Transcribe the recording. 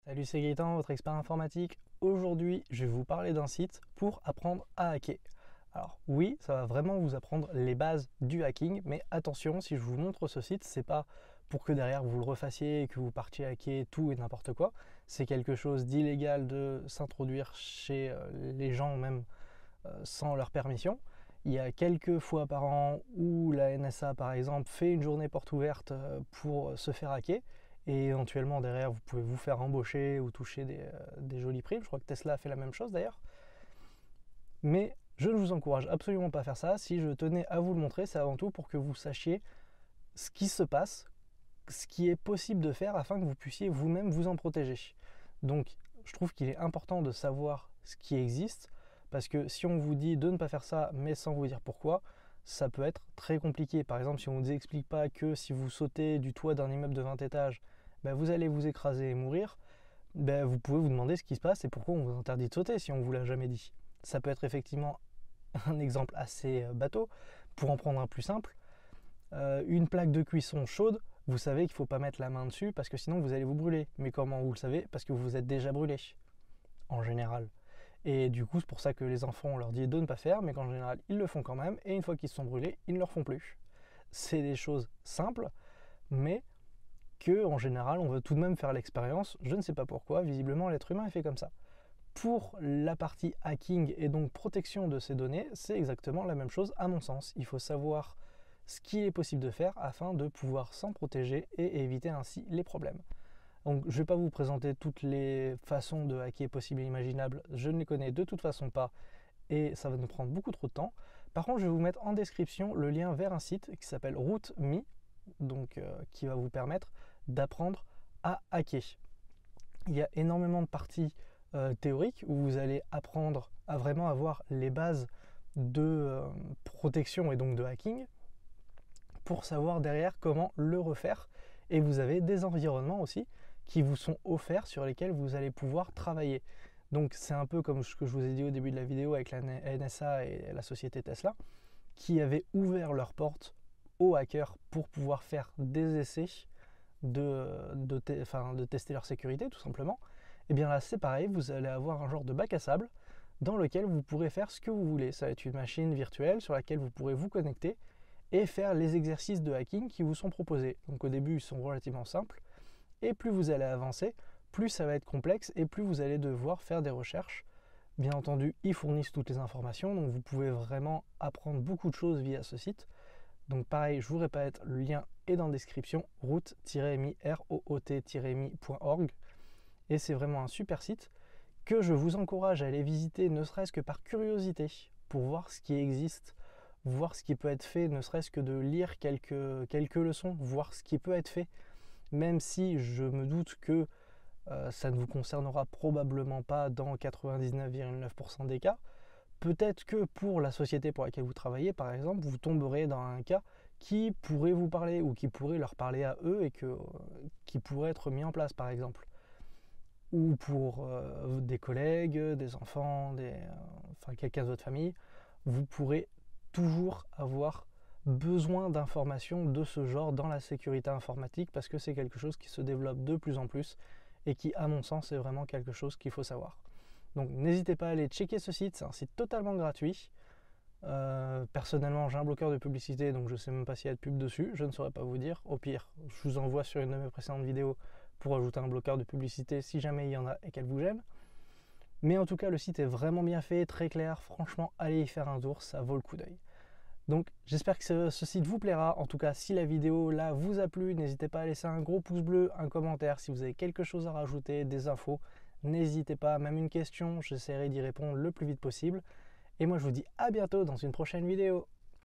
Salut, c'est Gaëtan, votre expert informatique. Aujourd'hui, je vais vous parler d'un site pour apprendre à hacker. Alors oui, ça va vraiment vous apprendre les bases du hacking, mais attention, si je vous montre ce site, c'est pas pour que derrière vous le refassiez et que vous partiez hacker tout et n'importe quoi. C'est quelque chose d'illégal de s'introduire chez les gens même sans leur permission. Il y a quelques fois par an où la NSA par exemple fait une journée porte ouverte pour se faire hacker et éventuellement derrière vous pouvez vous faire embaucher ou toucher des jolies primes. Je crois que Tesla a fait la même chose d'ailleurs. Mais je ne vous encourage absolument pas à faire ça. Si je tenais à vous le montrer, c'est avant tout pour que vous sachiez ce qui se passe, ce qui est possible de faire afin que vous puissiez vous-même vous en protéger. Donc je trouve qu'il est important de savoir ce qui existe, parce que si on vous dit de ne pas faire ça mais sans vous dire pourquoi, ça peut être très compliqué. Par exemple, si on ne vous explique pas que si vous sautez du toit d'un immeuble de 20 étages, vous allez vous écraser et mourir, vous pouvez vous demander ce qui se passe et pourquoi on vous interdit de sauter si on ne vous l'a jamais dit. Ça peut être effectivement un exemple assez bateau. Pour en prendre un plus simple, une plaque de cuisson chaude, vous savez qu'il ne faut pas mettre la main dessus parce que sinon vous allez vous brûler. Mais comment vous le savez? Parce que vous vous êtes déjà brûlé, en général. Et du coup, c'est pour ça que les enfants, on leur dit de ne pas faire, mais qu'en général, ils le font quand même. Et une fois qu'ils se sont brûlés, ils ne le refont plus. C'est des choses simples, mais que en général, on veut tout de même faire l'expérience. Je ne sais pas pourquoi, visiblement, l'être humain est fait comme ça. Pour la partie hacking et donc protection de ces données, c'est exactement la même chose à mon sens. Il faut savoir ce qu'il est possible de faire afin de pouvoir s'en protéger et éviter ainsi les problèmes. Donc je ne vais pas vous présenter toutes les façons de hacker possibles et imaginables, je ne les connais de toute façon pas et ça va nous prendre beaucoup trop de temps. Par contre, je vais vous mettre en description le lien vers un site qui s'appelle RootMe, donc qui va vous permettre d'apprendre à hacker. Il y a énormément de parties théoriques où vous allez apprendre à vraiment avoir les bases de protection et donc de hacking pour savoir derrière comment le refaire. Et vous avez des environnements aussi qui vous sont offerts sur lesquels vous allez pouvoir travailler. Donc c'est un peu comme ce que je vous ai dit au début de la vidéo avec la NSA et la société Tesla qui avaient ouvert leurs portes aux hackers pour pouvoir faire des essais de tester leur sécurité tout simplement. Et bien là c'est pareil, vous allez avoir un genre de bac à sable dans lequel vous pourrez faire ce que vous voulez. Ça va être une machine virtuelle sur laquelle vous pourrez vous connecter et faire les exercices de hacking qui vous sont proposés. Donc au début ils sont relativement simples et plus vous allez avancer, plus ça va être complexe et plus vous allez devoir faire des recherches. Bien entendu, ils fournissent toutes les informations, donc vous pouvez vraiment apprendre beaucoup de choses via ce site. Donc pareil, je vous répète, le lien est dans la description, root-me.org. Et c'est vraiment un super site que je vous encourage à aller visiter, ne serait-ce que par curiosité, pour voir ce qui existe, voir ce qui peut être fait, ne serait-ce que de lire quelques leçons, voir ce qui peut être fait, même si je me doute que ça ne vous concernera probablement pas dans 99,9% des cas. Peut-être que pour la société pour laquelle vous travaillez, par exemple, vous tomberez dans un cas qui pourrait vous parler ou qui pourrait leur parler à eux et qui pourrait être mis en place, par exemple. Ou pour des collègues, des enfants, quelqu'un de votre famille, vous pourrez toujours avoir besoin d'informations de ce genre dans la sécurité informatique parce que c'est quelque chose qui se développe de plus en plus et qui, à mon sens, est vraiment quelque chose qu'il faut savoir. Donc n'hésitez pas à aller checker ce site, c'est un site totalement gratuit. Personnellement, j'ai un bloqueur de publicité, donc je ne sais même pas s'il y a de pub dessus, je ne saurais pas vous dire. Au pire, je vous envoie sur une de mes précédentes vidéos pour ajouter un bloqueur de publicité si jamais il y en a et qu'elle vous gêne. Mais en tout cas, le site est vraiment bien fait, très clair. Franchement, allez y faire un tour, ça vaut le coup d'œil. Donc j'espère que ce site vous plaira. En tout cas, si la vidéo là vous a plu, n'hésitez pas à laisser un gros pouce bleu, un commentaire. Si vous avez quelque chose à rajouter, des infos, n'hésitez pas, même une question, j'essaierai d'y répondre le plus vite possible. Et moi je vous dis à bientôt dans une prochaine vidéo.